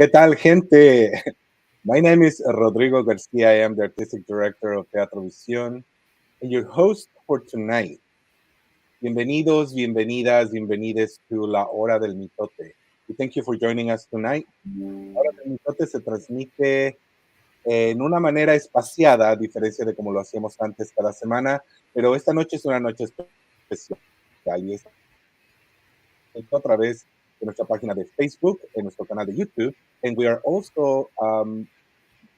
¿Qué tal, gente? My name is Rodrigo Garcia. I am the artistic director of Teatro Visión and your host for tonight. Bienvenidos, bienvenidas, bienvenides to La Hora del Mitote. We thank you for joining us tonight. La Hora del Mitote se transmite en una manera espaciada, a diferencia de como lo hacíamos antes cada semana, pero esta noche es una noche especial y es otra vez en nuestra página de Facebook, en nuestro canal de YouTube, and we are also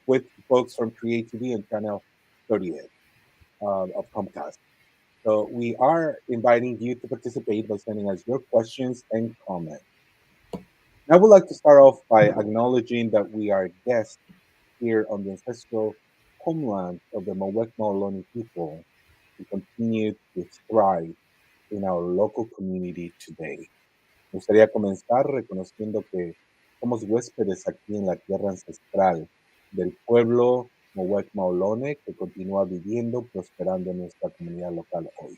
with folks from Creativity and Channel 38 of Comcast. So we are inviting you to participate by sending us your questions and comments. I would like to start off by acknowledging that we are guests here on the ancestral homeland of the Mowek Maolloni people who continue to thrive in our local community today. Me gustaría comenzar reconociendo que somos huéspedes aquí en la tierra ancestral del pueblo Mowek Maolloni que continúa viviendo, prosperando en nuestra comunidad local hoy.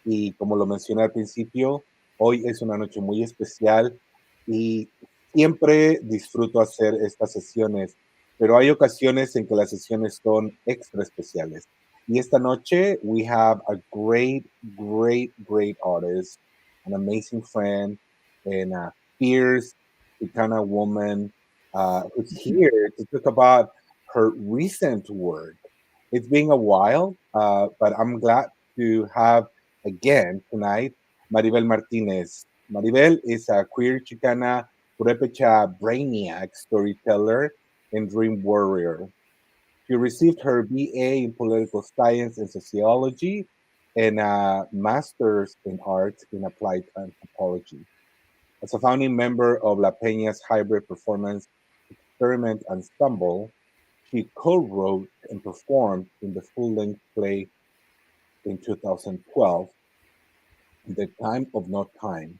Y como lo mencioné al principio, hoy es una noche muy especial y siempre disfruto hacer estas sesiones, pero hay ocasiones en que las sesiones son extra especiales. Y esta noche we have a great artist, an amazing friend, and a fierce Chicana woman who's here to talk about her recent work. It's been a while, but I'm glad to have again tonight Maribel Martínez. Maribel is a queer Chicana P'urhépecha brainiac, storyteller, and dream warrior. She received her BA in Political Science and Sociology and a Master's in Arts in Applied Anthropology. As a founding member of La Peña's hybrid performance experiment Ensemble, she co-wrote and performed in the full-length play in 2012, The Time of No Time,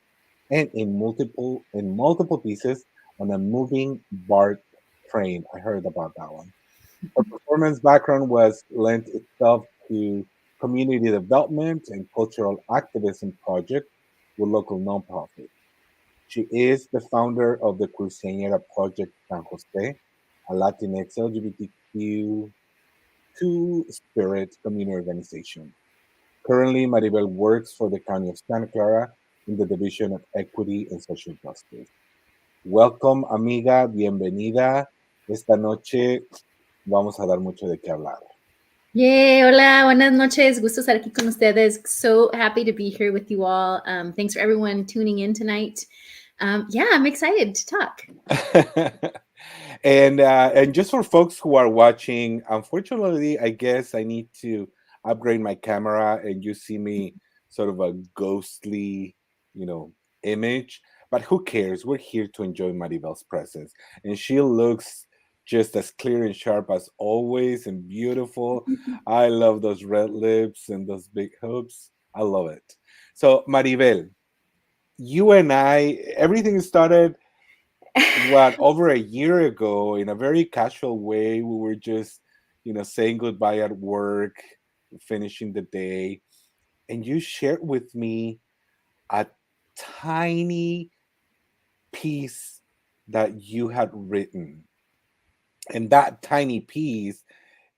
and in multiple pieces on a moving BART train. I heard about that one. Her performance background was lent itself to community development and cultural activism projects with local nonprofits. She is the founder of the Queerceañera Project SJ, a Latinx LGBTQ2S community organization. Currently, Maribel works for the County of Santa Clara in the Division of Equity and Social Justice. Welcome, amiga, bienvenida. Esta noche vamos a dar mucho de qué hablar. Yay, hola, buenas noches. Gusto estar aquí con ustedes. So happy to be here with you all. Thanks for everyone tuning in tonight. Yeah, I'm excited to talk. And just for folks who are watching, unfortunately, I guess I need to upgrade my camera and you see me sort of a ghostly, image. But who cares? We're here to enjoy Maribel's presence. And she looks just as clear and sharp as always and beautiful. I love those red lips and those big hoops. I love it. So, Maribel, you and I, everything started over a year ago in a very casual way. We were just, saying goodbye at work, finishing the day, and you shared with me a tiny piece that you had written. And that tiny piece,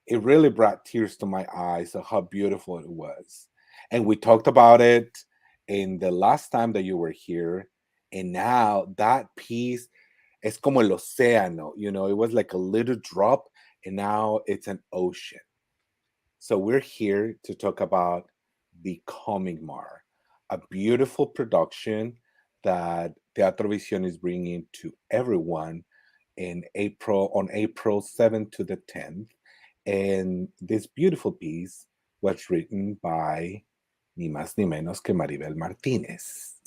it really brought tears to my eyes of how beautiful it was. And we talked about it in the last time that you were here. And now that piece es como el océano, it was like a little drop, and now it's an ocean. So we're here to talk about Becoming Mar, a beautiful production that Teatro Visión is bringing to everyone on April 7th to the 10th. And this beautiful piece was written by ni más ni menos que Maribel Martínez.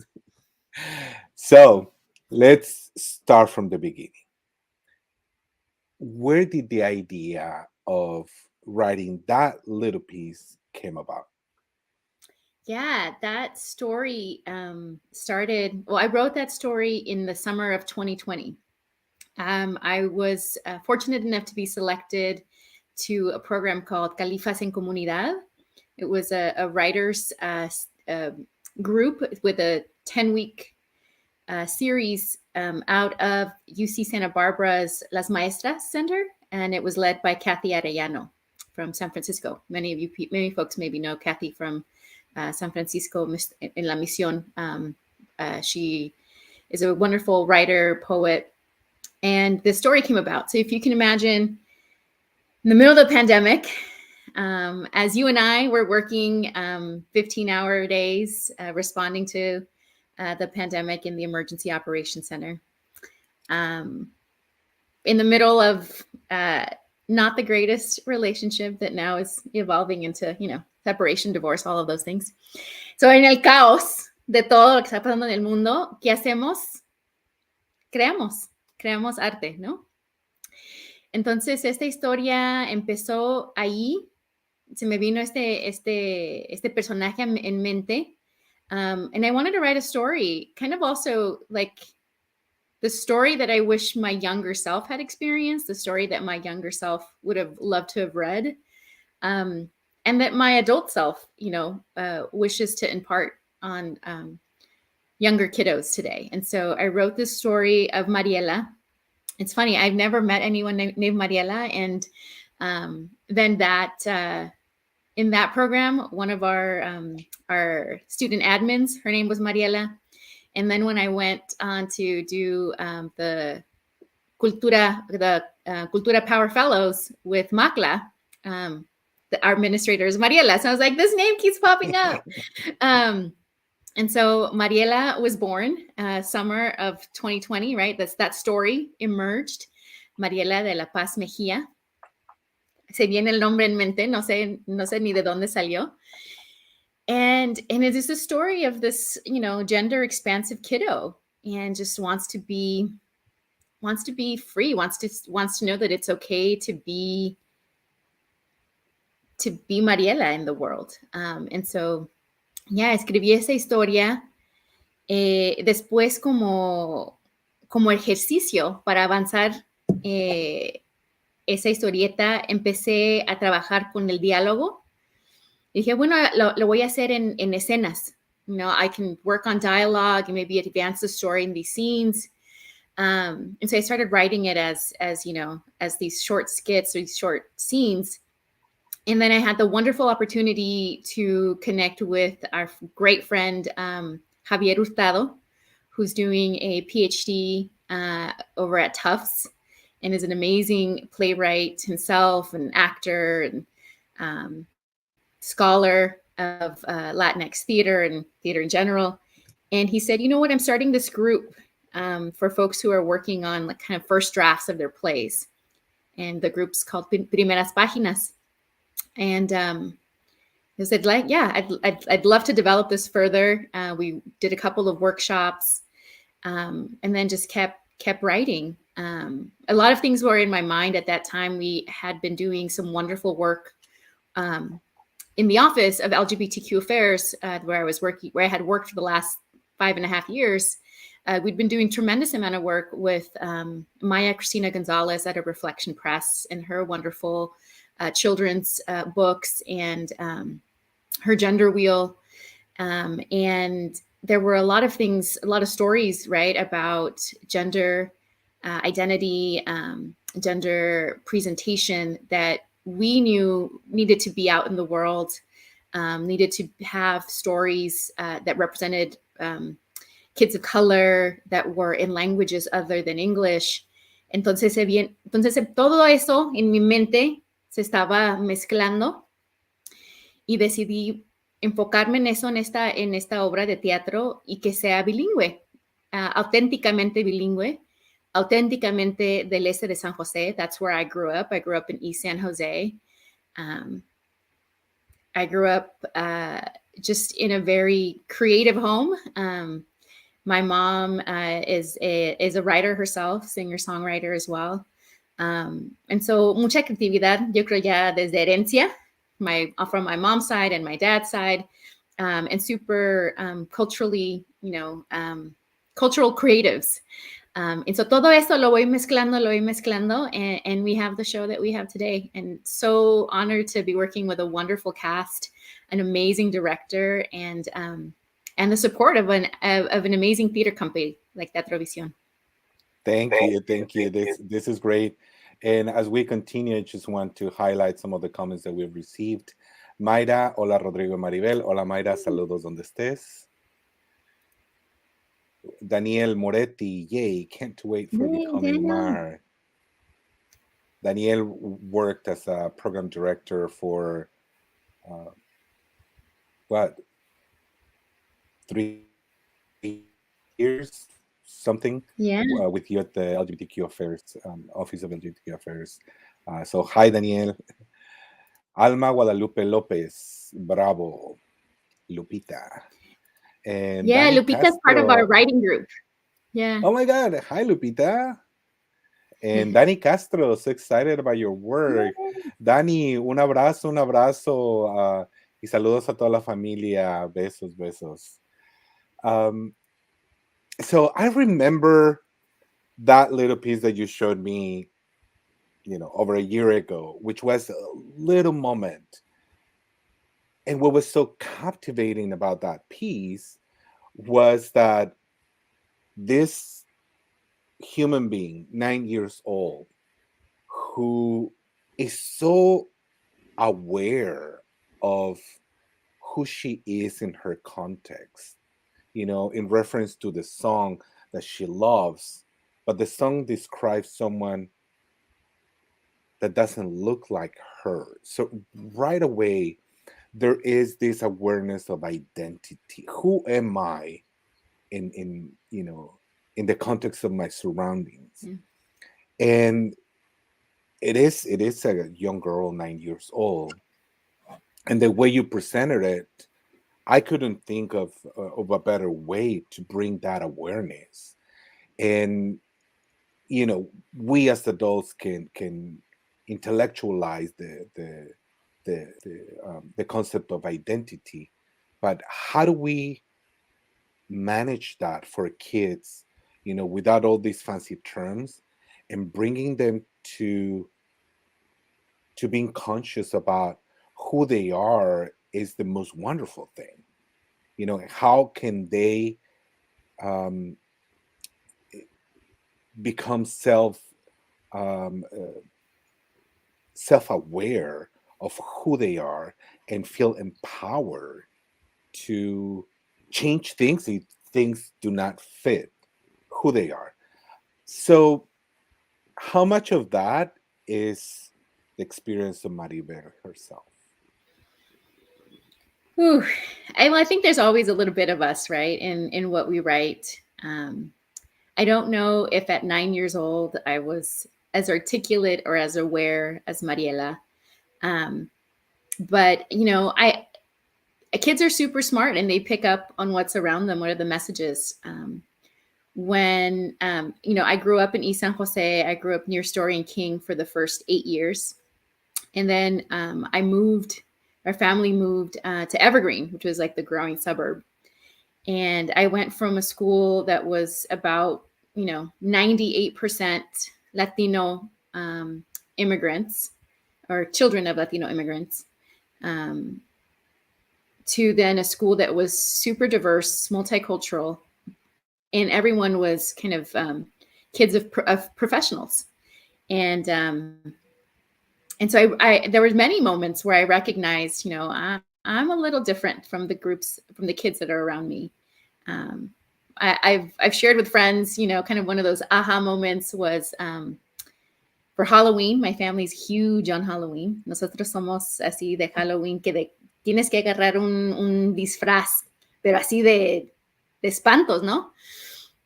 So let's start from the beginning. Where did the idea of writing that little piece came about? Yeah, that story started. Well, I wrote that story in the summer of 2020. I was fortunate enough to be selected to a program called Califas en Comunidad. It was a writers group with a 10-week series out of UC Santa Barbara's Las Maestras Center, and it was led by Kathy Arellano from San Francisco. Many folks maybe know Kathy from San Francisco in La Misión. She is a wonderful writer, poet, and this story came about. So if you can imagine, in the middle of the pandemic, as you and I were working 15-hour days, responding to the pandemic in the Emergency Operations Center, in the middle of not the greatest relationship that now is evolving into, separation, divorce, all of those things. So en el caos de todo lo que está pasando en el mundo, ¿qué hacemos? Creamos arte, ¿no? Entonces, esta historia empezó ahí. Se me vino este personaje en mente. And I wanted to write a story, kind of also like the story that I wish my younger self had experienced, the story that my younger self would have loved to have read, and that my adult self, wishes to impart on younger kiddos today. And so I wrote this story of Mariela. It's funny, I've never met anyone named Mariela. And then in that program, one of our student admins, her name was Mariela. And then when I went on to do the Cultura Power Fellows with Macla, our administrator is Mariela. So I was like, this name keeps popping up. And so Mariela was born summer of 2020, right? That story emerged. Mariela de la Paz Mejía. Se viene el nombre en mente, no sé ni de dónde salió. And it is a story of this, gender expansive kiddo, and just wants to be free, wants to know that it's okay to be Mariela in the world. And so, escribí esa historia después como ejercicio para avanzar esa historieta. Empecé a trabajar con el diálogo. Y dije, bueno, lo voy a hacer en escenas. I can work on dialogue and maybe advance the story in these scenes. And so I started writing it as these short skits, these short scenes. And then I had the wonderful opportunity to connect with our great friend, Javier Hurtado, who's doing a PhD over at Tufts and is an amazing playwright himself, an actor and scholar of Latinx theater and theater in general. And he said, you know what, I'm starting this group for folks who are working on like kind of first drafts of their plays. And the group's called Primeras Páginas. And I said, I'd love to develop this further. We did a couple of workshops and then just kept writing. A lot of things were in my mind at that time. We had been doing some wonderful work in the Office of LGBTQ Affairs, where I had worked for the last 5.5 years. We'd been doing tremendous amount of work with Maya Cristina Gonzalez at a Reflection Press and her wonderful children's books and her gender wheel. And there were a lot of things, a lot of stories, right, about gender identity, gender presentation that we knew needed to be out in the world, needed to have stories that represented kids of color that were in languages other than English. Entonces todo eso en mi mente se estaba mezclando y decidí enfocarme en eso, en esta obra de teatro, y que sea bilingüe, auténticamente bilingüe, auténticamente del este de San Jose. That's where I grew up. I grew up in East San Jose. I grew up just in a very creative home. My mom is a writer herself, singer-songwriter as well. And so mucha creatividad, yo creo ya desde herencia, from my mom's side and my dad's side, and super culturally, cultural creatives. And so todo eso lo voy mezclando, and we have the show that we have today. And so honored to be working with a wonderful cast, an amazing director, and the support of an amazing theater company like Teatro Visión. Thank you. This is great. And as we continue, I just want to highlight some of the comments that we've received. Mayra, hola Rodrigo y Maribel. Hola Mayra, saludos donde estés. Daniel Moretti, yay, can't wait for becoming Mar. Daniel worked as a program director for, 3 years, something, with you at the LGBTQ Affairs, Office of LGBTQ Affairs. So hi, Daniel. Alma Guadalupe Lopez, bravo. Lupita. And Dani Lupita's Castro. part of our writing group. Yeah. Oh my God. Hi, Lupita. And Dani Castro, so excited about your work. Dani, un abrazo. Y saludos a toda la familia. Besos. So I remember that little piece that you showed me, over a year ago, which was a little moment. And what was so captivating about that piece was that this human being, 9 years old, who is so aware of who she is in her context, in reference to the song that she loves, but the song describes someone that doesn't look like her. So right away, there is this awareness of identity. Who am I in the context of my surroundings? And it is a young girl, 9 years old. And the way you presented it, I couldn't think of a better way to bring that awareness. And, we as adults can intellectualize the concept of identity, but how do we manage that for kids, without all these fancy terms, and bringing them to being conscious about who they are is the most wonderful thing. How can they become self-aware of who they are and feel empowered to change things if things do not fit who they are. So how much of that is the experience of Maribel herself? I think there's always a little bit of us, right, in what we write. I don't know if at 9 years old I was as articulate or as aware as Mariela. But, kids are super smart and they pick up on what's around them. What are the messages? When, I grew up in East San Jose, I grew up near Story and King for the first 8 years. And then our family moved to Evergreen, which was like the growing suburb. And I went from a school that was about, 98% Latino immigrants or children of Latino immigrants, to then a school that was super diverse, multicultural, and everyone was kind of kids of professionals. And so there were many moments where I recognized, I'm a little different from the kids that are around me. I've shared with friends, kind of one of those aha moments was for Halloween. My family's huge on Halloween. Nosotros somos así de Halloween, que tienes que agarrar un disfraz, pero así de espantos, ¿no?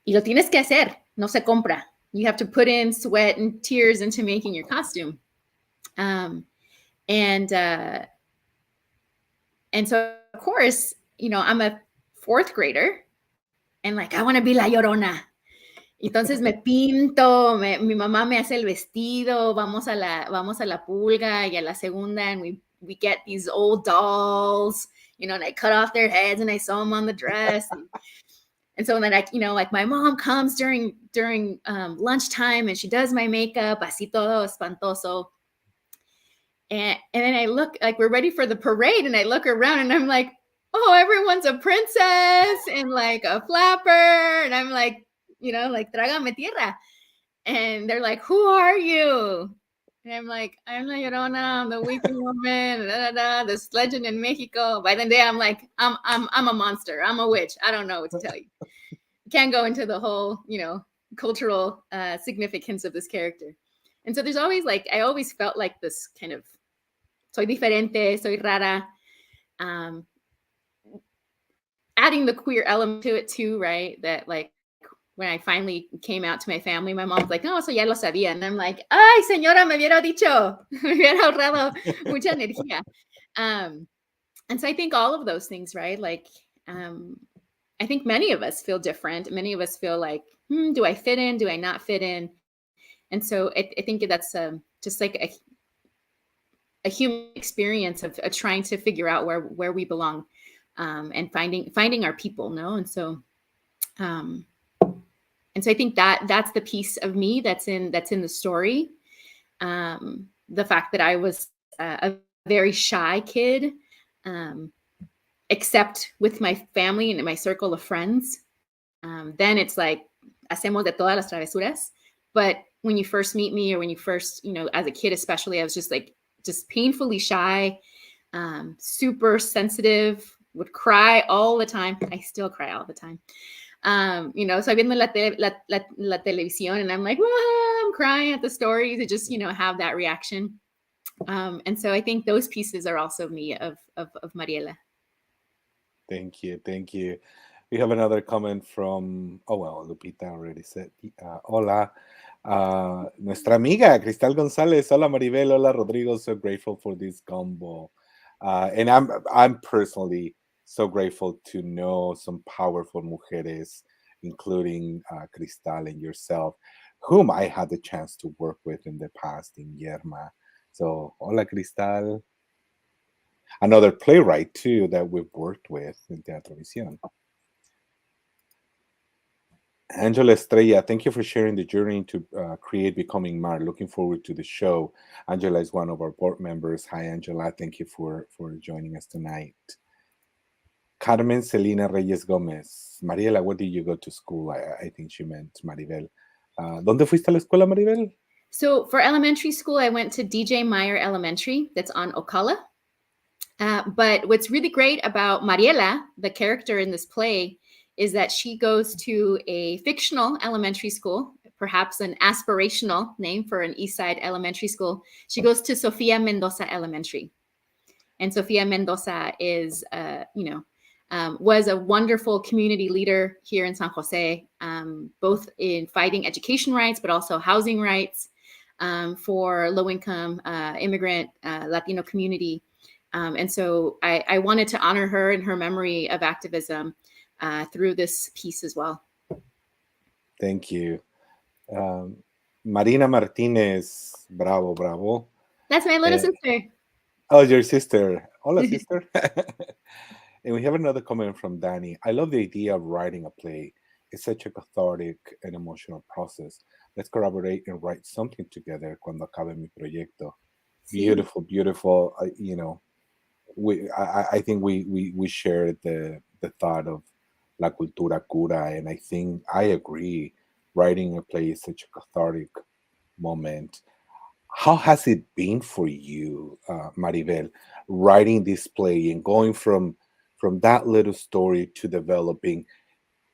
Y lo tienes que hacer, no se compra. You have to put in sweat and tears into making your costume. And so of course, I'm a 4th grader and I want to be la Llorona. Entonces me pinto, mi mamá me hace el vestido, vamos a la pulga y a la segunda, and we get these old dolls, and I cut off their heads and I sew them on the dress. And so then my mom comes during lunchtime and she does my makeup, así todo espantoso. And then I look like we're ready for the parade and I look around and I'm like, oh, everyone's a princess and like a flapper. And I'm like, like, trágame tierra. And they're like, who are you? And I'm like, I'm La Llorona, I'm the weeping woman, this legend in Mexico. By the day, I'm like, I'm a monster. I'm a witch. I don't know what to tell you. Can't go into the whole, cultural significance of this character. And so there's always I always felt like this kind of, soy diferente, soy rara. Adding the queer element to it too, right? That when I finally came out to my family, my mom was like, no, eso ya lo sabía. And I'm like, ay, señora, me hubiera dicho, me hubiera ahorrado mucha energía. And so I think all of those things, right? I think many of us feel different. Many of us feel like, do I fit in? Do I not fit in? And so I think that's just like a human experience of trying to figure out where we belong, and finding our people, no? And so I think that's the piece of me that's in the story. The fact that I was a very shy kid, except with my family and my circle of friends. Then it's like, hacemos de todas las travesuras. But when you first meet me, or when you first, as a kid especially, I was just painfully shy, super sensitive, would cry all the time. I still cry all the time. So I'm viendo la televisión, and I'm like, I'm crying at the story to just, have that reaction. And so I think those pieces are also me of Mariela. Thank you. We have another comment from, Lupita already said, hola. Nuestra amiga Cristal González. Hola Maribel, hola Rodrigo. So grateful for this combo. And I'm personally so grateful to know some powerful mujeres, including Cristal and yourself, whom I had the chance to work with in the past in Yerma. So, hola Cristal. Another playwright too that we've worked with in Teatro Visión. Angela Estrella, thank you for sharing the journey to create Becoming Mar. Looking forward to the show. Angela is one of our board members. Hi, Angela. Thank you for joining us tonight. Carmen Celina Reyes Gomez. Mariela, where did you go to school? I think she meant Maribel. ¿Dónde fuiste a la escuela, Maribel? So for elementary school, I went to DJ Meyer Elementary. That's on Ocala. But what's really great about Mariela, the character in this play, is that she goes to a fictional elementary school, perhaps an aspirational name for an East Side elementary school. She goes to Sofia Mendoza Elementary. And Sofia Mendoza is, was a wonderful community leader here in San Jose, both in fighting education rights, but also housing rights for low-income immigrant Latino community. And so I wanted to honor her and her memory of activism through this piece as well. Thank you. Marina Martinez, bravo. That's my little sister. Oh, your sister. Hola, sister. And we have another comment from Danny. I love the idea of writing a play. It's such a cathartic and emotional process. Let's collaborate and write something together cuando acabe mi proyecto. Sí. Beautiful. I think we shared the thought of La Cultura Cura, and I think I agree. Writing a play is such a cathartic moment. How has it been for you, Maribel, writing this play and going from that little story to developing,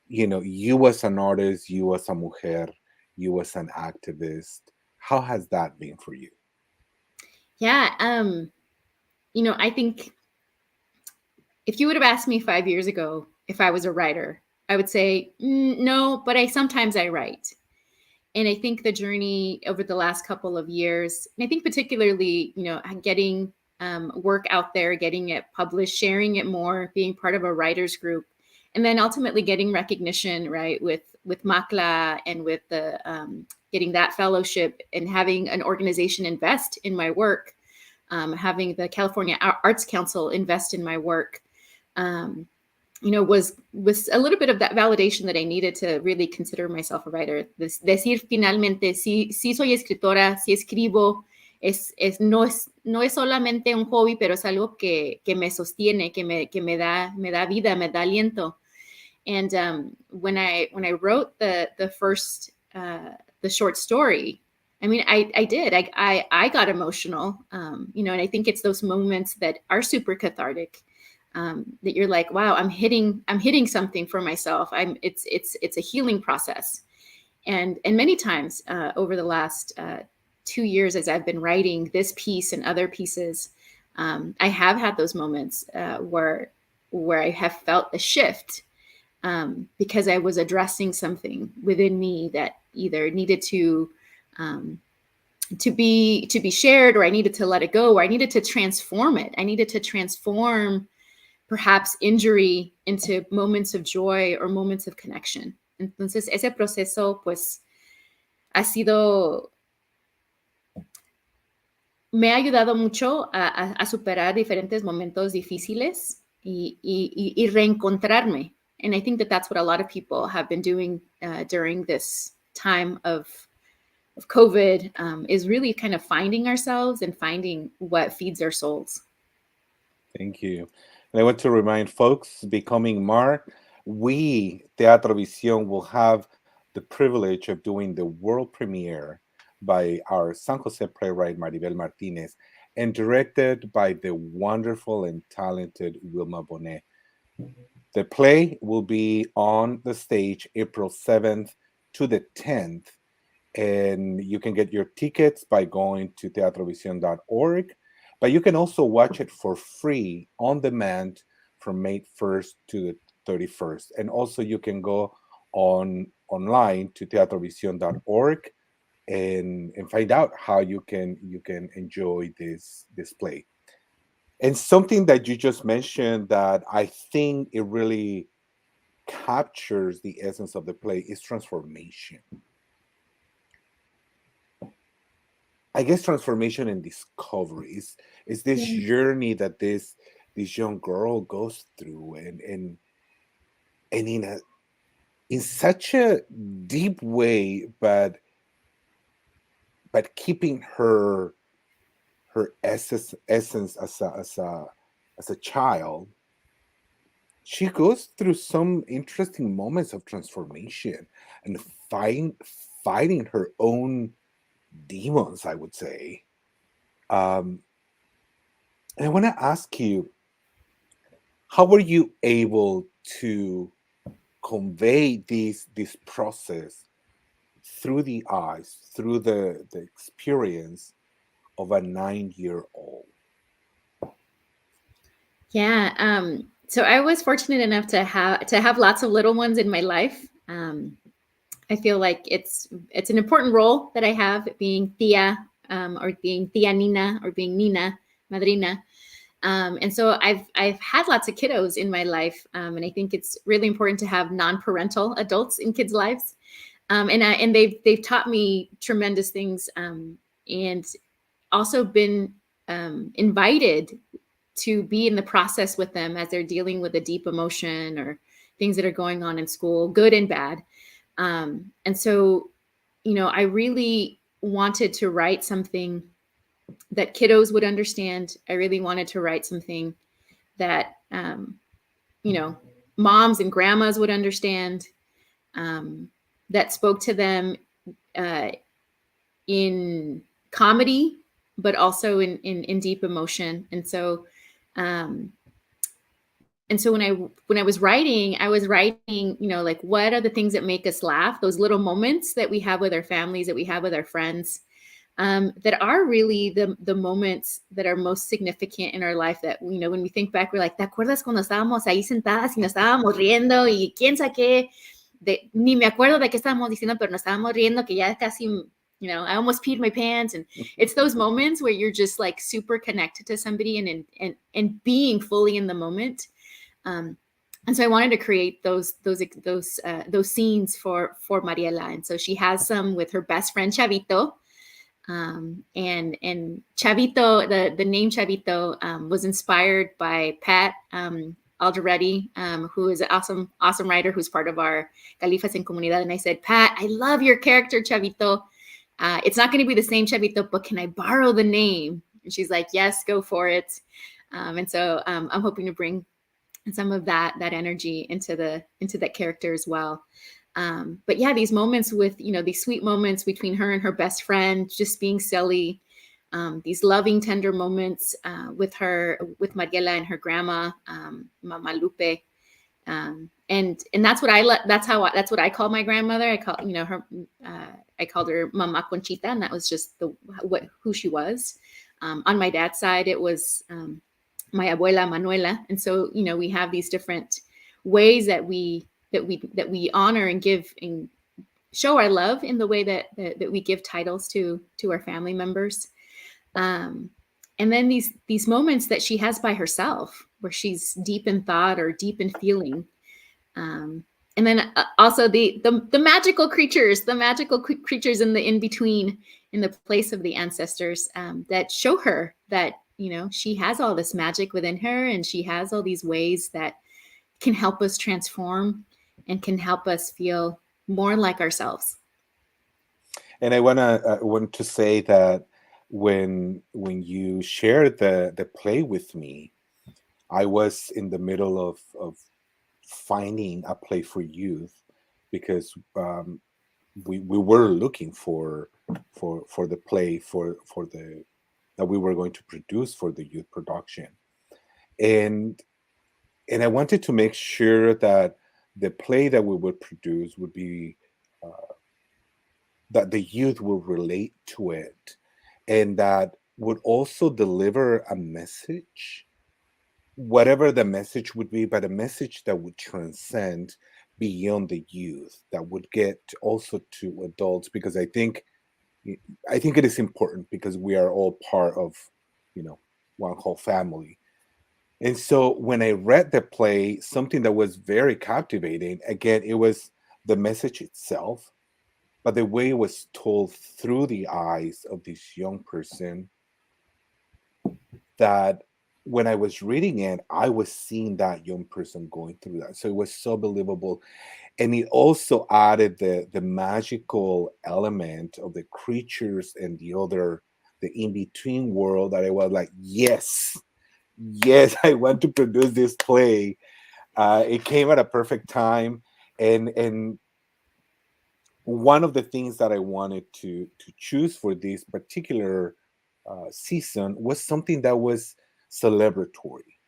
you as an artist, you as a mujer, you as an activist? How has that been for you? Yeah, I think if you would have asked me 5 years ago if I was a writer, I would say no, but sometimes I write. And I think the journey over the last couple of years, and I think particularly, getting work out there, getting it published, sharing it more, being part of a writers group, and then ultimately getting recognition, right, with MACLA and with the getting that fellowship and having an organization invest in my work, having the California Arts Council invest in my work, was a little bit of that validation that I needed to really consider myself a writer. Decir finalmente, sí soy escritora, sí escribo, no es solamente un hobby, pero es algo que me sostiene, que me da vida, me da aliento. And when I wrote the first the short story, I mean, I did. I got emotional, you know, and I think it's those moments that are super cathartic, that you're like, wow, I'm hitting something for myself. It's a healing process. And many times over the last 2 years, as I've been writing this piece and other pieces, I have had those moments where I have felt a shift, because I was addressing something within me that either needed to be shared, or I needed to let it go, or I needed to transform it. I needed to transform perhaps injury into moments of joy or moments of connection. Entonces, ese proceso, pues, ha sido, me ha ayudado mucho a superar diferentes momentos difíciles y reencontrarme. And I think that that's what a lot of people have been doing during this time of COVID, is really kind of finding ourselves and finding what feeds our souls. Thank you. And I want to remind folks, becoming March, we, Teatro Visión, will have the privilege of doing the world premiere by our San Jose playwright, Maribel Martínez, and directed by the wonderful and talented Wilma Bonet. The play will be on the stage April 7th to the 10th, and you can get your tickets by going to teatrovision.org, but you can also watch it for free on demand from May 1st to the 31st. And also you can go online to teatrovision.org and find out how you can enjoy this play. And something that you just mentioned that I think it really captures the essence of the play is transformation. I guess transformation and discovery is this journey that this young girl goes through, and in such a deep way, but keeping her essence as a child. She goes through some interesting moments of transformation and fighting her own demons, I would say. And I want to ask you, how were you able to convey this process through the eyes, through the experience of a 9-year-old? Yeah. So I was fortunate enough to have lots of little ones in my life. I feel like it's an important role that I have, being tia, or being tia Nina, or being Nina, madrina. And so I've had lots of kiddos in my life, and I think it's really important to have non-parental adults in kids' lives. And they've taught me tremendous things, and also been invited to be in the process with them as they're dealing with a deep emotion or things that are going on in school, good and bad. And so, you know, I really wanted to write something that kiddos would understand. I really wanted to write something that, you know, moms and grandmas would understand, that spoke to them in comedy, but also in deep emotion. And so when I was writing, you know, like, what are the things that make us laugh? Those little moments that we have with our families, that we have with our friends, that are really the moments that are most significant in our life. That, you know, when we think back, we're like, ¿te acuerdas cuando estábamos ahí sentadas y nos estábamos riendo y quién sabe qué? Ni me acuerdo de qué estábamos diciendo, pero nos estábamos riendo que ya casi, you know, I almost peed my pants. And it's those moments where you're just like super connected to somebody and being fully in the moment. And so I wanted to create those scenes for Mariela. And so she has some with her best friend Chavito. And Chavito, the name Chavito, was inspired by Pat Alderetti, who is an awesome writer who's part of our Califas en Comunidad. And I said, Pat, I love your character, Chavito. It's not going to be the same Chavito, but can I borrow the name? And she's like, yes, go for it. And so I'm hoping to bring some of that energy into that character as well. But yeah, these moments with, these sweet moments between her and her best friend, just being silly, these loving, tender moments with Mariela and her grandma, Mama Lupe. And that's what that's what I call my grandmother. I call, her, I called her Mama Conchita, and that was just who she was. On my dad's side, it was my abuela Manuela. And so, we have these different ways that we honor and give and show our love in the way that we give titles to our family members. And then these moments that she has by herself, where she's deep in thought or deep in feeling. And then also the magical creatures in the in-between, in the place of the ancestors, that show her that, she has all this magic within her, and she has all these ways that can help us transform and can help us feel more like ourselves. And I want to say that when you shared the play with me, I was in the middle of finding a play for youth, because we were looking for the play for the that we were going to produce for the youth production, and I wanted to make sure that the play that we would produce would be that the youth will relate to it, and that would also deliver a message, whatever the message would be, but a message that would transcend beyond the youth, that would get also to adults, because I think it is important, because we are all part of, one whole family. And so when I read the play, something that was very captivating, again, it was the message itself, but the way it was told through the eyes of this young person, that when I was reading it, I was seeing that young person going through that. So it was so believable. And it also added the magical element of the creatures and the in-between world, that I was like, yes, I want to produce this play. It came at a perfect time. And one of the things that I wanted to choose for this particular season was something that was celebratory,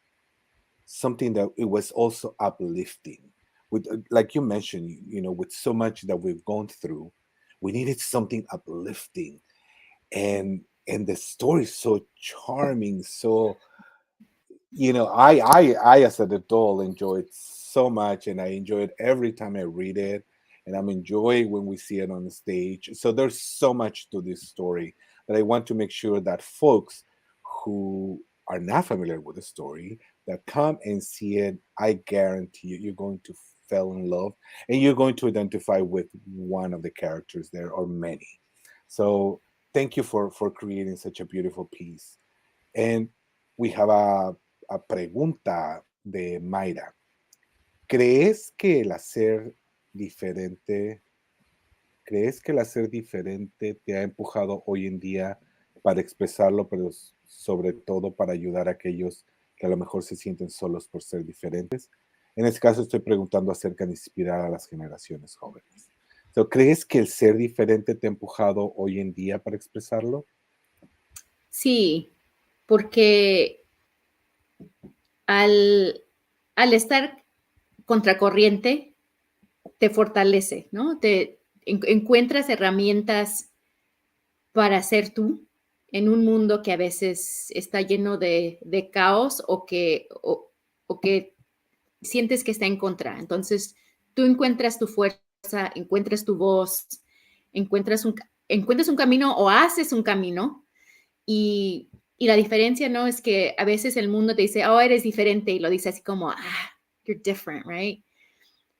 something that it was also uplifting. With, like you mentioned, with so much that we've gone through, we needed something uplifting, and the story is so charming. So, I as an adult enjoyed so much, and I enjoy it every time I read it, and I'm enjoying when we see it on the stage. So there's so much to this story that I want to make sure that folks who are not familiar with the story, that come and see it, I guarantee you're going to fall in love, and you're going to identify with one of the characters there, or many. So thank you for creating such a beautiful piece. And we have a pregunta de Mayra. ¿Crees que el hacer diferente te ha empujado hoy en día para expresarlo, pero sobre todo para ayudar a aquellos que a lo mejor se sienten solos por ser diferentes? En este caso estoy preguntando acerca de inspirar a las generaciones jóvenes. So, ¿crees que el ser diferente te ha empujado hoy en día para expresarlo? Sí, porque al estar contracorriente, te fortalece, ¿no? Te encuentras herramientas para ser tú en un mundo que a veces está lleno de caos, o que sientes que está en contra. Entonces, tú encuentras tu fuerza, encuentras tu voz, encuentras un camino, o haces un camino, y la diferencia, ¿no? Es que a veces el mundo te dice, oh, eres diferente, y lo dice así como, you're different, right?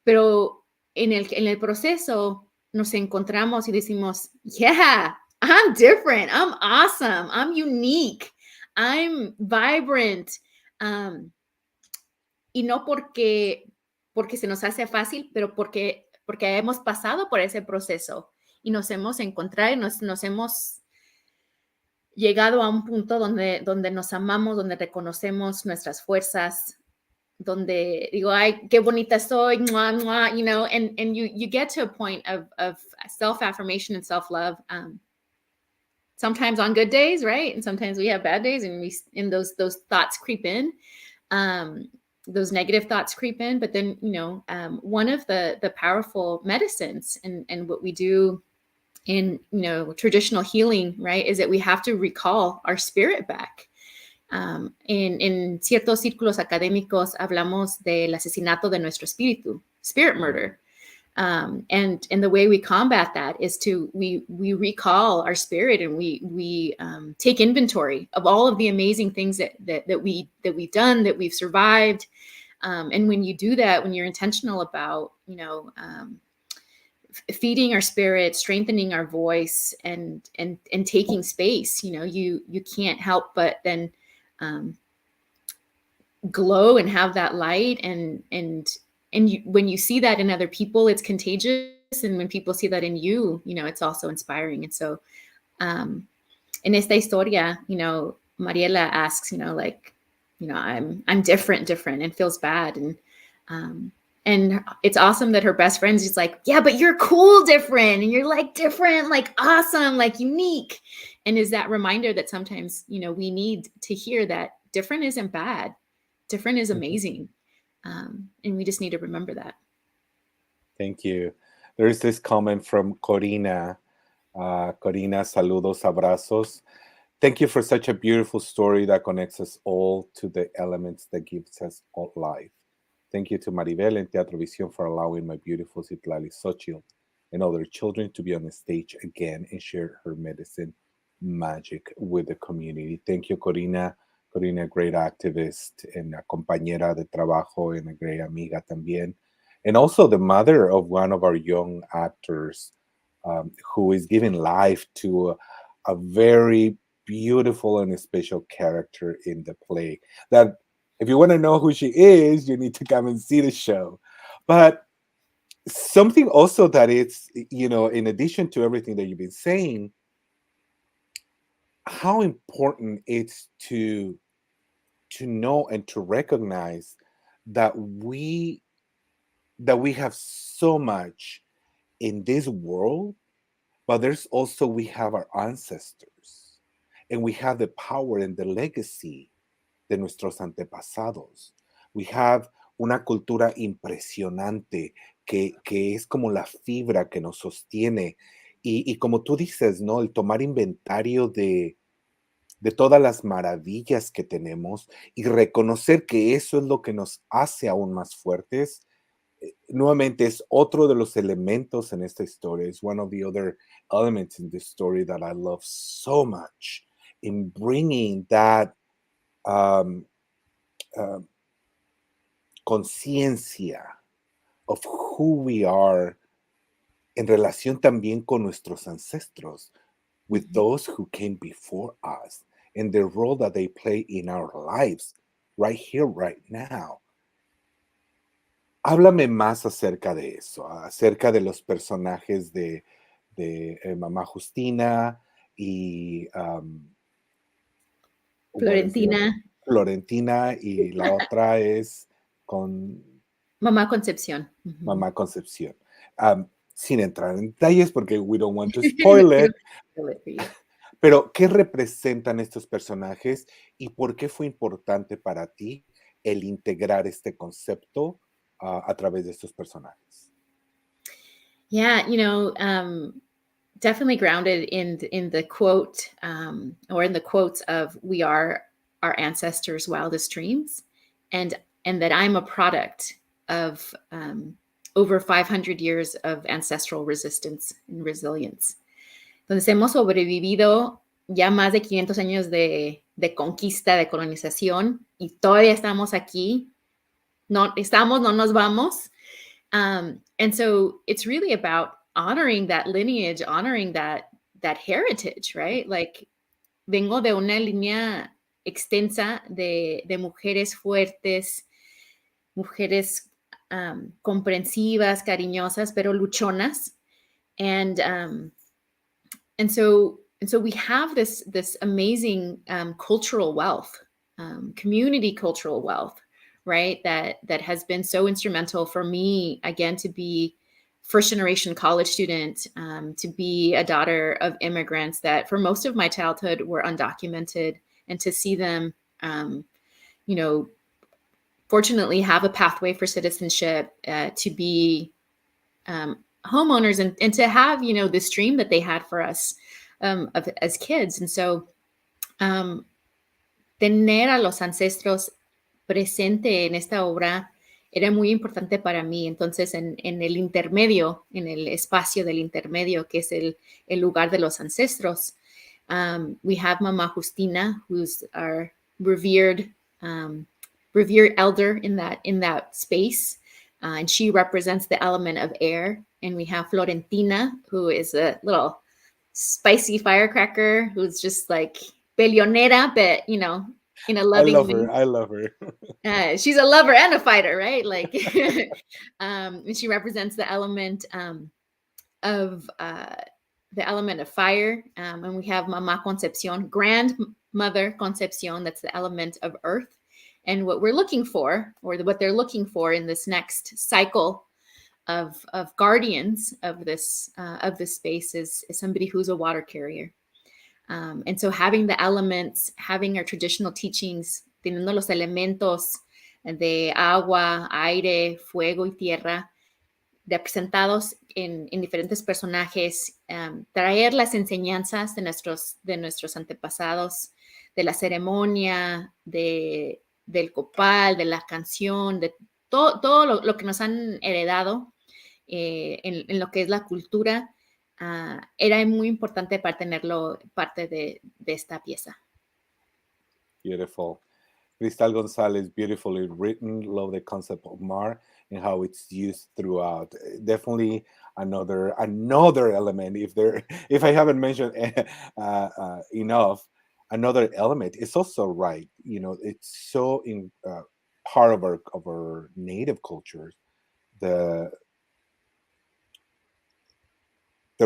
Pero en el proceso nos encontramos y decimos, yeah, I'm different, I'm awesome, I'm unique, I'm vibrant. Y no porque se nos hace fácil, pero porque hemos pasado por ese proceso y nos hemos encontrado y nos hemos llegado a un punto donde nos amamos, donde reconocemos nuestras fuerzas, donde digo, ay, qué bonita soy, mwah, mwah, you know, and you get to a point of self-affirmation and self-love, sometimes on good days, right? And sometimes we have bad days, and those thoughts creep in, those negative thoughts creep in. But then, you know, one of the powerful medicines and what we do in, you know, traditional healing, right, is that we have to recall our spirit back. En ciertos círculos académicos hablamos del asesinato de nuestro espíritu, spirit murder. And the way we combat that is to we recall our spirit, and we take inventory of all of the amazing things that we've done, that we've survived. And when you do that, when you're intentional about, you know, feeding our spirit, strengthening our voice, and taking space, you know, you can't help but then glow and have that light, and you, when you see that in other people, it's contagious, and when people see that in you, you know, it's also inspiring. And so in esta historia, you know, Mariela asks, you know, like, you know, I'm different, and feels bad, and it's awesome that her best friend's just like, yeah, but you're cool, different, and you're like different, like awesome, like unique. And is that reminder that sometimes, you know, we need to hear that different isn't bad, different is amazing. And we just need to remember that. Thank you. There's this comment from Corina. Corina, saludos, abrazos. Thank you for such a beautiful story that connects us all to the elements that gives us all life. Thank you to Maribel and Teatro Visión for allowing my beautiful Citlali Xochitl and other children to be on the stage again and share her medicine magic with the community. Thank you, Corina. Corina, great activist and a compañera de trabajo and a great amiga también. And also the mother of one of our young actors, who is giving life to a very beautiful and special character in the play. That if you want to know who she is, you need to come and see the show. But something also that it's, you know, in addition to everything that you've been saying, how important it's to know and to recognize that we have so much in this world, but there's also, we have our ancestors, and we have the power and the legacy de nuestros antepasados. We have una cultura impresionante que es como la fibra que nos sostiene. Y como tú dices, ¿no? El tomar inventario de todas las maravillas que tenemos y reconocer que eso es lo que nos hace aún más fuertes. Nuevamente es otro de los elementos en esta historia. It's one of the other elements in this story that I love so much, in bringing that conciencia of who we are en relación también con nuestros ancestros, with those who came before us, and the role that they play in our lives, right here, right now. Háblame más acerca de eso, acerca de los personajes de Mamá Justina y Florentina, y la otra es con Mamá Concepción. Mamá Concepción. Sin entrar en detalles porque we don't want to spoil it. Pero, ¿qué representan estos personajes y por qué fue importante para ti el integrar este concepto a través de estos personajes? Yeah, you know, definitely grounded in the quote, or in the quotes of "We are our ancestors' wildest dreams," and that I'm a product of over 500 years of ancestral resistance and resilience. Entonces hemos sobrevivido ya más de 500 años de conquista, de colonización, y todavía estamos aquí. No nos vamos. And so it's really about honoring that lineage, honoring that heritage, right? Like, vengo de una línea extensa de mujeres fuertes, mujeres comprensivas, cariñosas, pero luchonas. And so we have this amazing cultural wealth, community cultural wealth, right? That has been so instrumental for me, again, to be first generation college student, to be a daughter of immigrants that for most of my childhood were undocumented, and to see them, you know, fortunately have a pathway for citizenship, to be homeowners, and to have, you know, this dream that they had for us, as kids. And so tener a los ancestros presente en esta obra era muy importante para mí. Entonces, en el intermedio, en el espacio del intermedio, que es el lugar de los ancestros, we have Mama Justina, who's our revered elder in that space, and she represents the element of air. And we have Florentina, who is a little spicy firecracker, who's just like peleonera, but, you know, in a loving way. I love her. She's a lover and a fighter, right? Like, and she represents the element of fire. And we have Mama Concepcion, grandmother Concepcion, that's the element of earth. And what we're looking for, or what they're looking for in this next cycle of guardians of this space, is somebody who's a water carrier. And so having the elements, having our traditional teachings, teniendo los elementos de agua, aire, fuego y tierra, representados en diferentes personajes, traer las enseñanzas de nuestros antepasados, de la ceremonia, del copal, de la canción, de todo lo que nos han heredado, en lo que es la cultura, era muy importante para tenerlo parte de esta pieza. Beautiful. Cristal Gonzalez, beautifully written. Love the concept of mar and how it's used throughout. Definitely another element. If I haven't mentioned enough, another element is also right. You know, it's so in part of our native cultures. The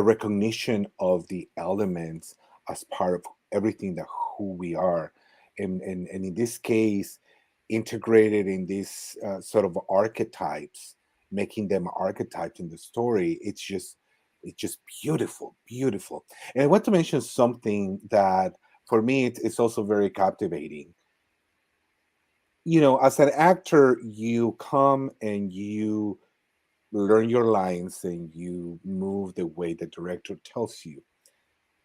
recognition of the elements as part of everything that who we are, and in this case, integrated in these sort of archetypes, making them archetypes in the story. It's just beautiful. And I want to mention something that for me it's also very captivating. You know, as an actor, you come and you learn your lines and you move the way the director tells you.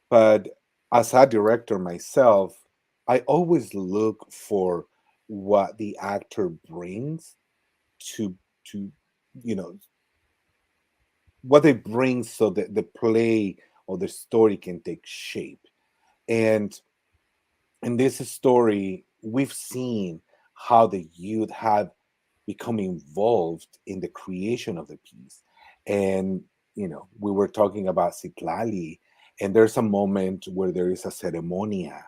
But as a director myself, I always look for what the actor brings to you know, what they bring so that the play or the story can take shape. And in this story, we've seen how the youth have become involved in the creation of the piece. And, you know, we were talking about Citlali, and there's a moment where there is a ceremonia,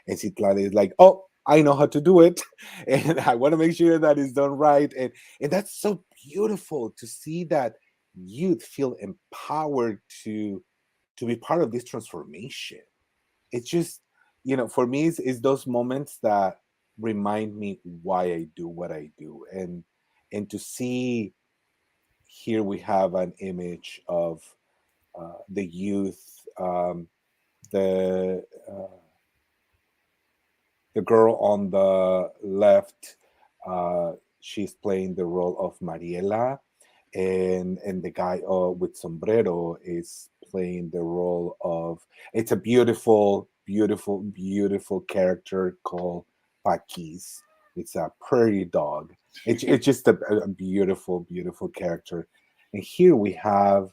and Citlali is like, oh, I know how to do it, and I want to make sure that it's done right. And that's so beautiful to see that youth feel empowered to be part of this transformation. It's just, you know, for me, it's those moments that remind me why I do what I do. And to see here we have an image of the youth, the the girl on the left, she's playing the role of Mariela, and the guy with sombrero is playing the role of. It's a beautiful character called Paquis. It's a prairie dog. It's just a beautiful character. And here we have,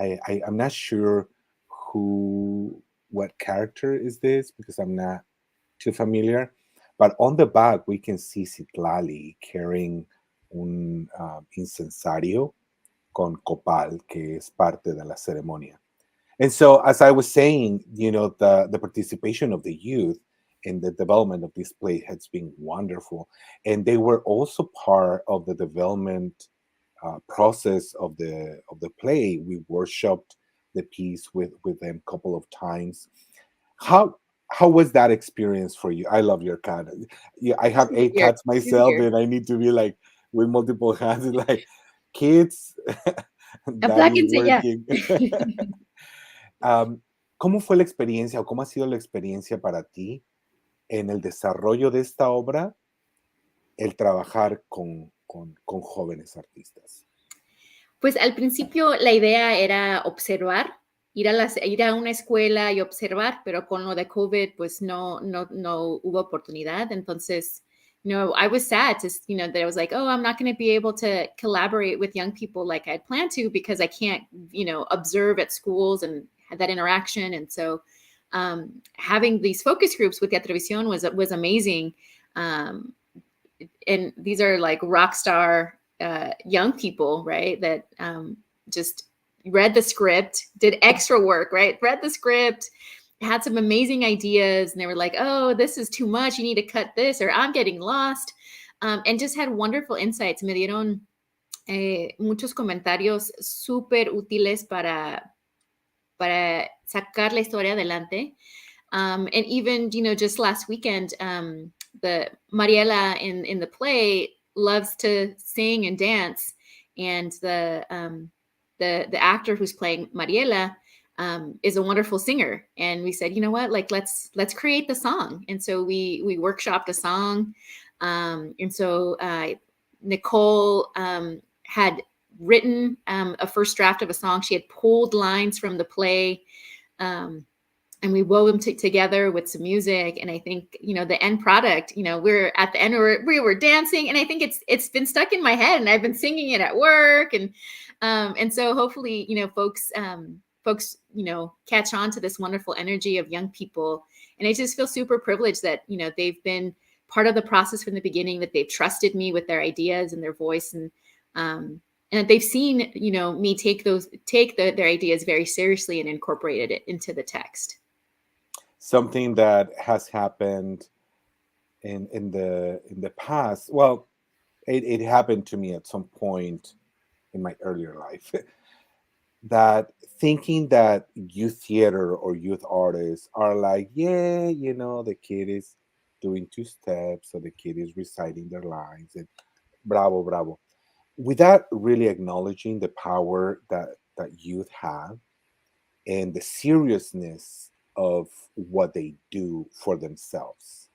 I'm not sure what character is this, because I'm not too familiar, but on the back we can see Citlali carrying un incensario con copal, que es parte de la ceremonia. And so, as I was saying, you know, the participation of the youth in the development of this play has been wonderful, and they were also part of the development process of the play. We worshipped the piece with them a couple of times. How how was that experience for you? I love your cat. Yeah, I have 8 Here, cats myself, and I need to be like with multiple hands. Like kids, daddy's Apláquense ya. working. Um, ¿Cómo fue la experiencia o cómo ha sido la experiencia para ti en el desarrollo de esta obra, el trabajar con jóvenes artistas? Pues al principio la idea era observar, ir a una escuela y observar, pero con lo de COVID, pues no hubo oportunidad. Entonces, I was sad to, that I was like, oh, I'm not going to be able to collaborate with young people like I'd planned to because I can't, observe at schools and have that interaction. And so having these focus groups with Teatro Visión was amazing. And these are like rock star young people, right? That just read the script, did extra work, right? Read the script, had some amazing ideas, and they were like, oh, this is too much. You need to cut this, or I'm getting lost. And just had wonderful insights. Me dieron muchos comentarios súper útiles para sacar la historia adelante. And even, just last weekend, the Mariela in the play loves to sing and dance, and the actor who's playing Mariela is a wonderful singer. And we said, you know what, like let's create the song. And so we workshopped a song. And so Nicole had written a first draft of a song. She had pulled lines from the play. And we wove them together with some music. And I think, the end product, we're at the end, we were dancing, and I think it's been stuck in my head, and I've been singing it at work. And so hopefully, folks, catch on to this wonderful energy of young people. And I just feel super privileged that, they've been part of the process from the beginning, that they've trusted me with their ideas and their voice, and that they've seen, me take their ideas very seriously and incorporated it into the text. Something that has happened in the past. Well, it happened to me at some point in my earlier life. That thinking that youth theater or youth artists are like, yeah, the kid is doing 2 steps, or the kid is reciting their lines, and bravo, bravo, without really acknowledging the power that youth have and the seriousness of what they do for themselves.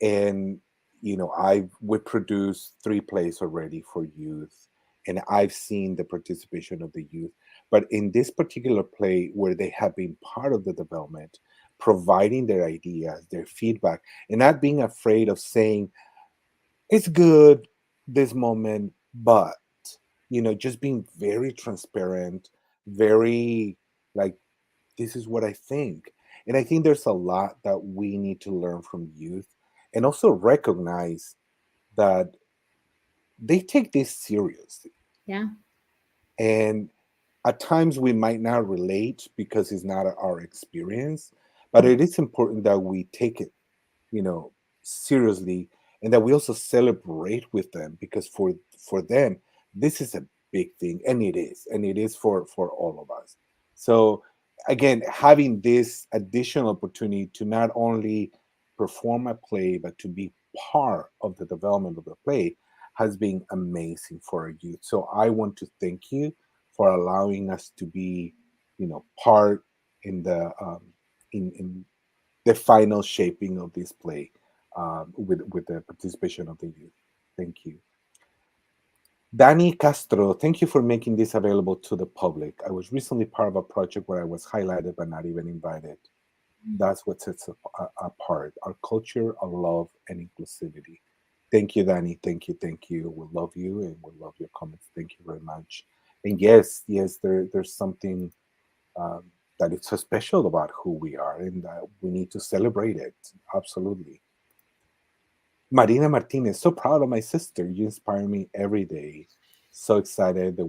And we produced 3 plays already for youth, and I've seen the participation of the youth. But in this particular play, where they have been part of the development, providing their ideas, their feedback, and not being afraid of saying, it's good this moment, but just being very transparent, very like, this is what I think. And I think there's a lot that we need to learn from youth, and also recognize that they take this seriously. Yeah. And at times we might not relate because it's not our experience, but it is important that we take it, seriously, and that we also celebrate with them, because for them, this is a big thing, and it is for all of us. So again, having this additional opportunity to not only perform a play, but to be part of the development of the play, has been amazing for our youth. So I want to thank you for allowing us to be, part in the in the final shaping of this play, with the participation of the youth. Thank you. Dani Castro, thank you for making this available to the public. I was recently part of a project where I was highlighted but not even invited. That's what sets us apart: our culture, our love, and inclusivity. Thank you, Dani. Thank you, thank you. We love you, and we love your comments. Thank you very much. And yes, there's something that is so special about who we are, and that we need to celebrate it. Absolutely. Marina Martinez, so proud of my sister. You inspire me every day. So excited the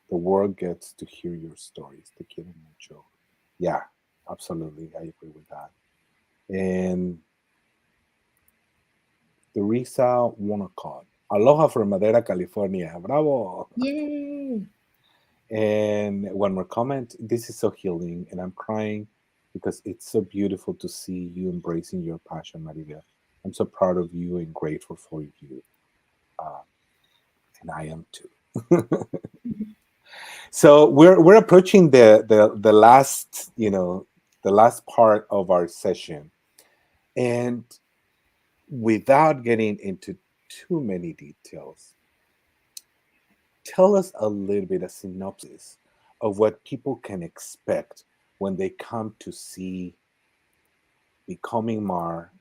world gets to hear your stories. Te quiero mucho. Yeah, absolutely. I agree with that. And Teresa Wanacott. Aloha from Madera, California. Bravo. Yay. And one more comment. This is so healing, and I'm crying because it's so beautiful to see you embracing your passion, Maribel. I'm so proud of you and grateful for you. Uh, and I am too. So we're approaching the last, the last part of our session. And without getting into too many details, tell us a little bit, a synopsis of what people can expect when they come to see Becoming Mar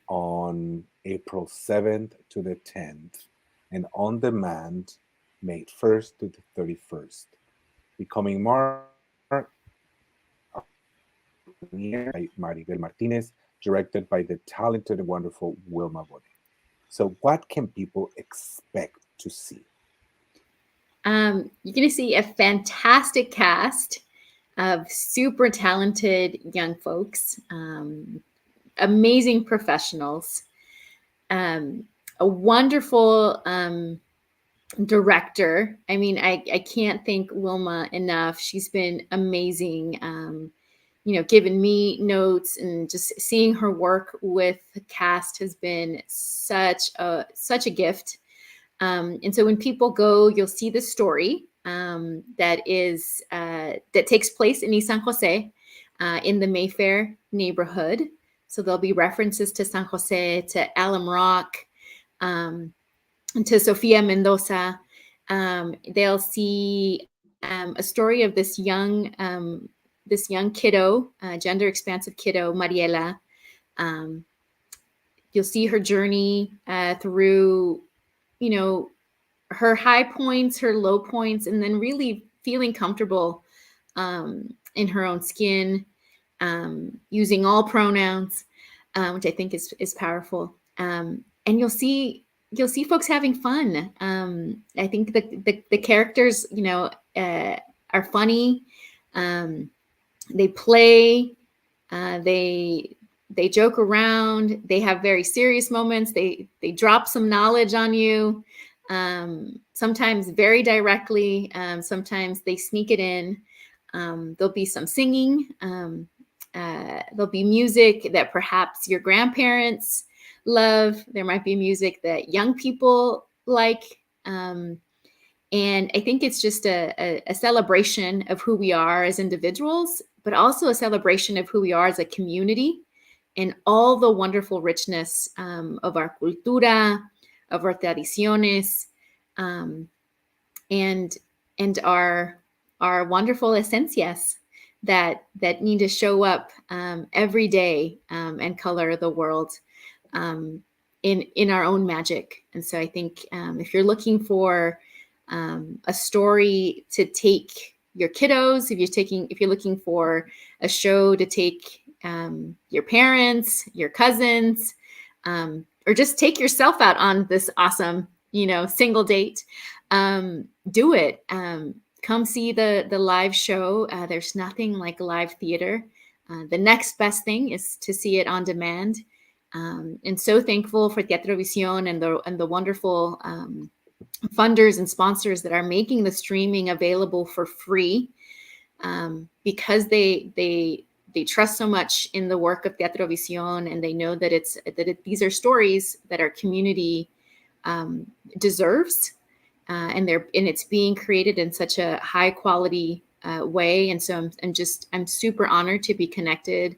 on April 7th to the 10th and on demand May 1st to the 31st. Becoming Mar, by Maribel Martinez, directed by the talented and wonderful Wilma Bode. So, what can people expect to see? You're going to see a fantastic cast of super talented young folks, amazing professionals, a wonderful director. I mean, I can't thank Wilma enough. She's been amazing. Giving me notes, and just seeing her work with the cast has been such a gift. And so when people go, you'll see the story that takes place in East San Jose, in the Mayfair neighborhood. So there'll be references to San Jose, to Alum Rock, to Sofia Mendoza. They'll see a story of this young kiddo, gender expansive kiddo, Mariela. You'll see her journey through, her high points, her low points, and then really feeling comfortable in her own skin, using all pronouns, which I think is powerful. And you'll see folks having fun. I think the characters, are funny. They play. They joke around. They have very serious moments. They drop some knowledge on you. Sometimes very directly. Sometimes they sneak it in. There'll be some singing. There'll be music that perhaps your grandparents love. There might be music that young people like. And I think it's just a celebration of who we are as individuals, but also a celebration of who we are as a community and all the wonderful richness of our cultura, of our tradiciones, and our wonderful esencias that need to show up every day and color the world in our own magic. And so I think if you're looking for a story to take your kiddos, if you're looking for a show to take your parents, your cousins, or just take yourself out on this awesome, single date, do it. Come see the live show. There's nothing like live theater. The next best thing is to see it on demand. And so thankful for Teatro Visión and the wonderful funders and sponsors that are making the streaming available for free, because they trust so much in the work of Teatro Visión, and they know that these are stories that our community deserves, and it's being created in such a high quality way. And so I'm super honored to be connected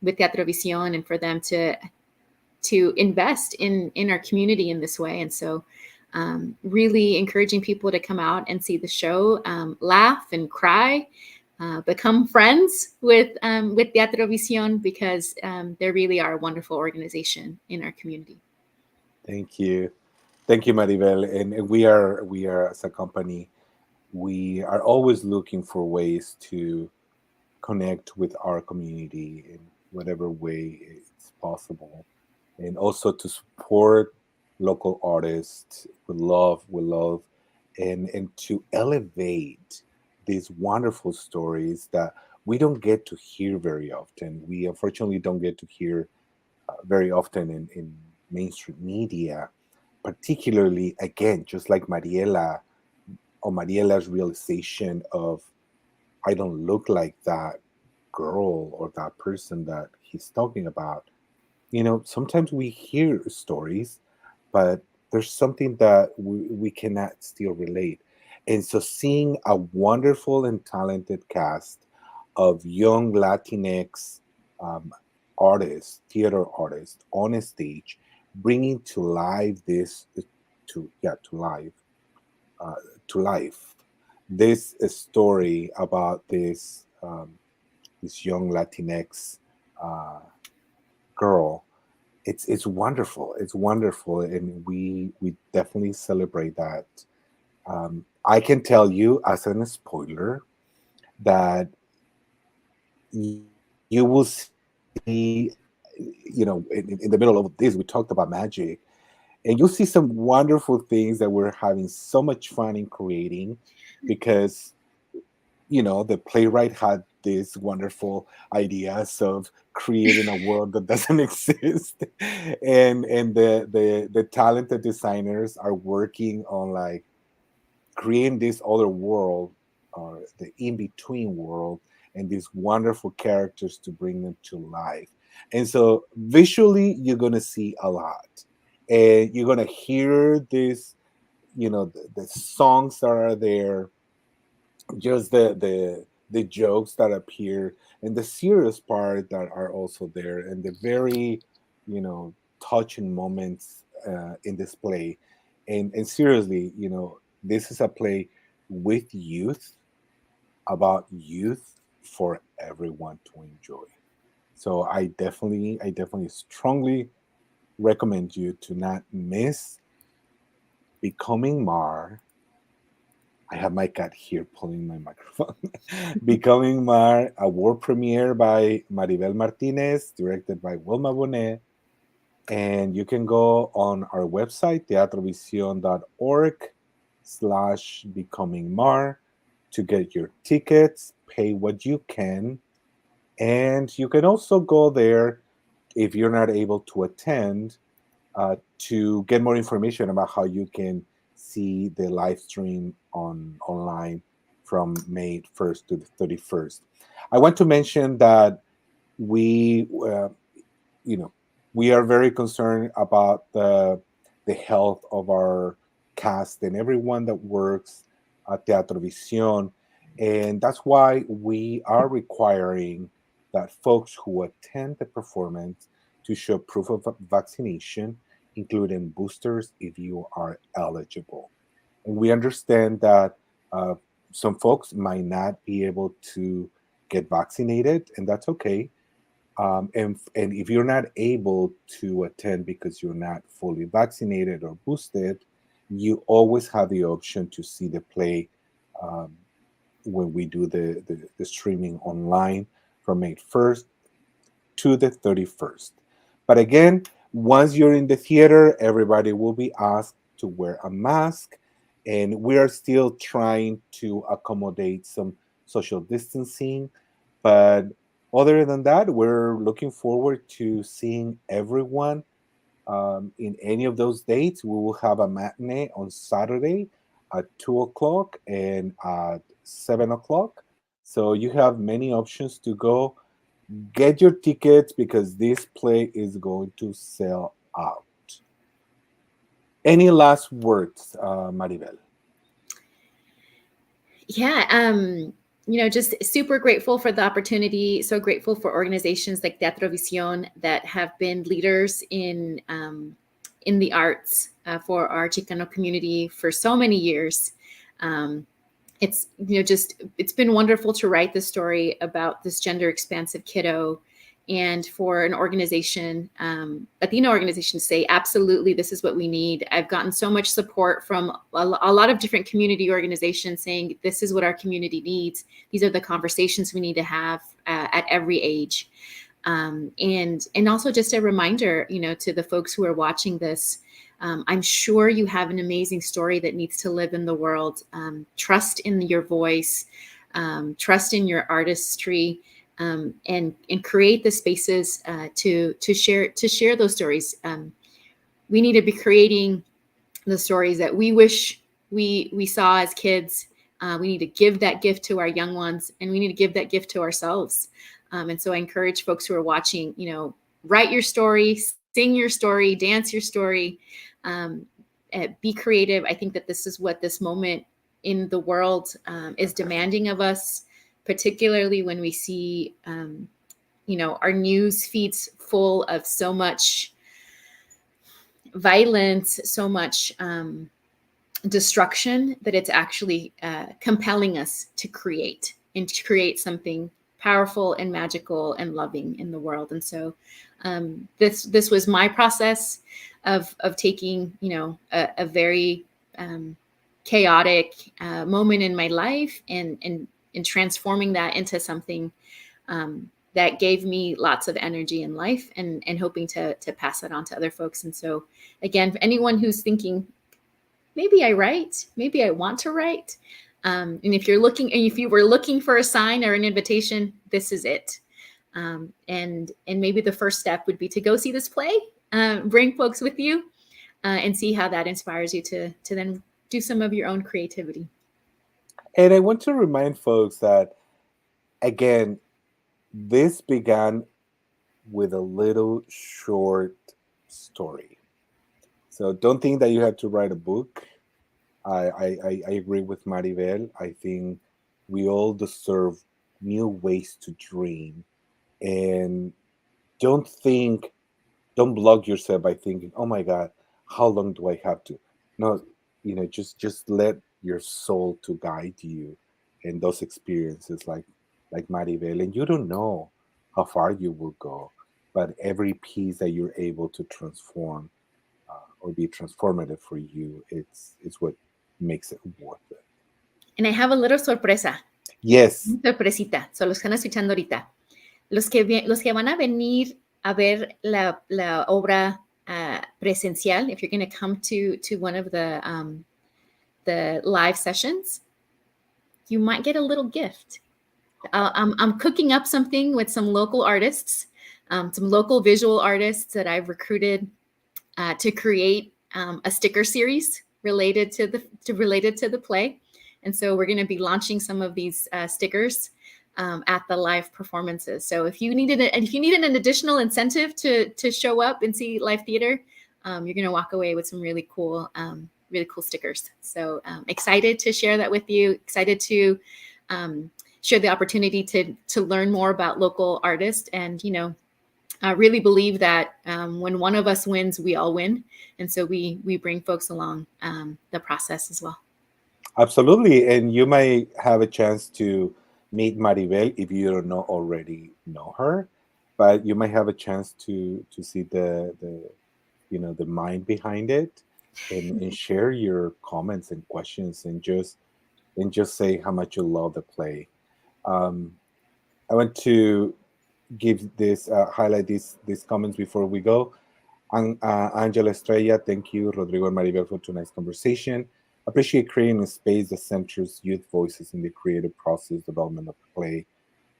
with Teatro Visión and for them to invest in our community in this way. And so really encouraging people to come out and see the show, laugh and cry, become friends with Teatro Visión, because they really are a wonderful organization in our community. Thank you, Maribel. And we are as a company, we are always looking for ways to connect with our community in whatever way it's possible, and also to support local artists with love, and to elevate these wonderful stories that we don't get to hear very often. We unfortunately don't get to hear very often in mainstream media, particularly, again, just like Mariela, or Mariela's realization of, I don't look like that, girl or that person that he's talking about, sometimes we hear stories, but there's something that we cannot still relate. And so seeing a wonderful and talented cast of young Latinx um, artists, theater artists on a stage, bringing to life this, to life, uh, to life, this story about this young Latinx uh, girl. It's wonderful. It's wonderful, and we definitely celebrate that. I can tell you as a spoiler that you will see, in the middle of this, we talked about magic, and you'll see some wonderful things that we're having so much fun in creating, because the playwright had these wonderful ideas of creating a world that doesn't exist, and the talented designers are working on like creating this other world, or the in between world, and these wonderful characters to bring them to life. And so visually you're going to see a lot, and you're going to hear this, the songs that are there, just the jokes that appear, and the serious part that are also there, and the very, touching moments in this play. And seriously, this is a play with youth, about youth, for everyone to enjoy. So I definitely strongly recommend you to not miss Becoming Mar. I have my cat here pulling my microphone. Becoming Mar, a world premiere by Maribel Martinez, directed by Wilma Bonet. And you can go on our website, teatrovision.org/becomingmar, to get your tickets, pay what you can. And you can also go there if you're not able to attend, to get more information about how you can see the live stream online from May 1st to the 31st. I want to mention that we, you know, we are very concerned about the health of our cast and everyone that works at Teatro Visión, and that's why we are requiring that folks who attend the performance to show proof of vaccination, including boosters if you are eligible. And we understand that uh, some folks might not be able to get vaccinated, and that's okay. And if you're not able to attend because you're not fully vaccinated or boosted, you always have the option to see the play um, when we do the streaming online from May 1st to the 31st. But again, once you're in the theater, everybody will be asked to wear a mask, and we are still trying to accommodate some social distancing. But other than that, we're looking forward to seeing everyone in any of those dates. We will have a matinee on Saturday at 2 o'clock and at 7 o'clock. So you have many options to go. Get your tickets because this play is going to sell out. Any last words, Maribel? Yeah, just super grateful for the opportunity. So grateful for organizations like Teatro Visión that have been leaders in the arts for our Chicano community for so many years. It's it's been wonderful to write this story about this gender expansive kiddo, and for an organization, Latino organization, to say, absolutely, this is what we need. I've gotten so much support from a lot of different community organizations saying, this is what our community needs. These are the conversations we need to have at every age. And also just a reminder, to the folks who are watching this, I'm sure you have an amazing story that needs to live in the world. Trust in your voice, trust in your artistry, and create the spaces to share those stories. We need to be creating the stories that we wish we saw as kids. We need to give that gift to our young ones, and we need to give that gift to ourselves. And so I encourage folks who are watching, write your story, sing your story, dance your story, be creative. I think that this is what this moment in the world is demanding of us, particularly when we see, our news feeds full of so much violence, so much destruction, that it's actually compelling us to create something powerful and magical and loving in the world. And so this was my process of taking, a very chaotic moment in my life and transforming that into something that gave me lots of energy in life, and hoping to pass that on to other folks. And so again, for anyone who's thinking, maybe I write, maybe I want to write. And if you were looking for a sign or an invitation, this is it. And maybe the first step would be to go see this play, bring folks with you, and see how that inspires you to then do some of your own creativity. And I want to remind folks that, again, this began with a little short story. So don't think that you have to write a book. I agree with Maribel. I think we all deserve new ways to dream. And don't block yourself by thinking, oh my God, how long do I have to? No, just let your soul to guide you in those experiences like Maribel. And you don't know how far you will go, but every piece that you're able to transform or be transformative for you, it's what makes it worth it. And I have a little sorpresa. Yes. Sorpresita. So los que están escuchando ahorita. Los que van a venir a ver la obra presencial, if you're going to come to one of the live sessions, you might get a little gift. I'm cooking up something with some local artists, some local visual artists that I've recruited to create a sticker series related to the play. And so we're going to be launching some of these stickers at the live performances. So if you needed an additional incentive to show up and see live theater, you're going to walk away with some really cool stickers. So excited to share that with you. Excited to share the opportunity to learn more about local artists. And I really believe that when one of us wins, we all win. And so we bring folks along the process as well. Absolutely. And you might have a chance to meet Maribel if you don't already know her, but you might have a chance to see the mind behind it, and share your comments and questions, and just say how much you love the play. I want to highlight these comments before we go. Angela Estrella, thank you, Rodrigo and Maribel, for tonight's conversation. Appreciate creating a space that centers youth voices in the creative process development of the play.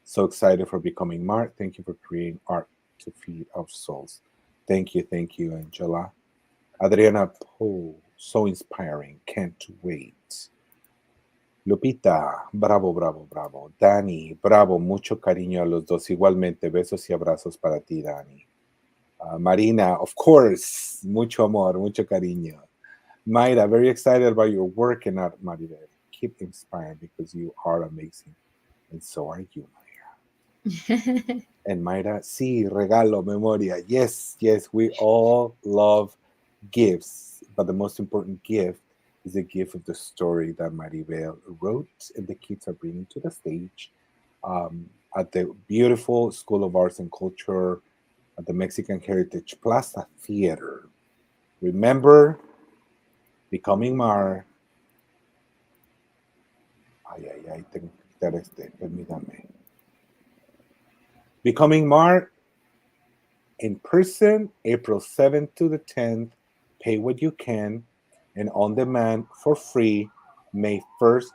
So excited for Becoming Mart. Thank you for creating art to feed our souls. Thank you, Angela. Adriana Poe, so inspiring. Can't wait. Lupita, bravo, bravo, bravo. Dani, bravo, mucho cariño a los dos. Igualmente, besos y abrazos para ti, Dani. Marina, of course, mucho amor, mucho cariño. Mayra, very excited about your work and art, Maribel. Keep inspired because you are amazing. And so are you, Mayra. And Mayra, sí, regalo, memoria. Yes, we all love gifts, but the most important gift is the gift of the story that Maribel wrote and the kids are bringing to the stage at the beautiful School of Arts and Culture at the Mexican Heritage Plaza Theater. Remember, Becoming Mar. Tengo que quitar permítame. Becoming Mar in person, April 7th to the 10th. Pay what you can, and on demand for free, May 1st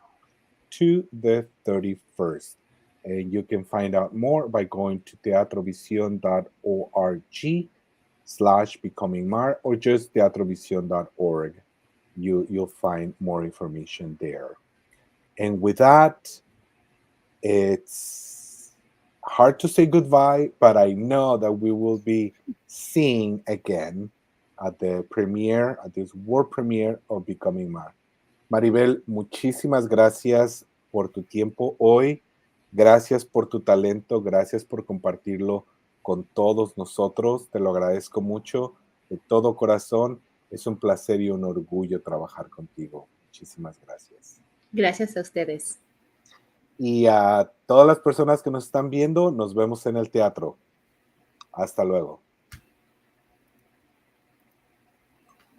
to the 31st. And you can find out more by going to teatrovision.org/becomingmar or just teatrovision.org. You'll find more information there. And with that, it's hard to say goodbye, but I know that we will be seeing again at the premiere, at this world premiere of Becoming Ma. Maribel, muchísimas gracias por tu tiempo hoy. Gracias por tu talento. Gracias por compartirlo con todos nosotros. Te lo agradezco mucho de todo corazón. Es un placer y un orgullo trabajar contigo. Muchísimas gracias. Gracias a ustedes. Y a todas las personas que nos están viendo, nos vemos en el teatro. Hasta luego.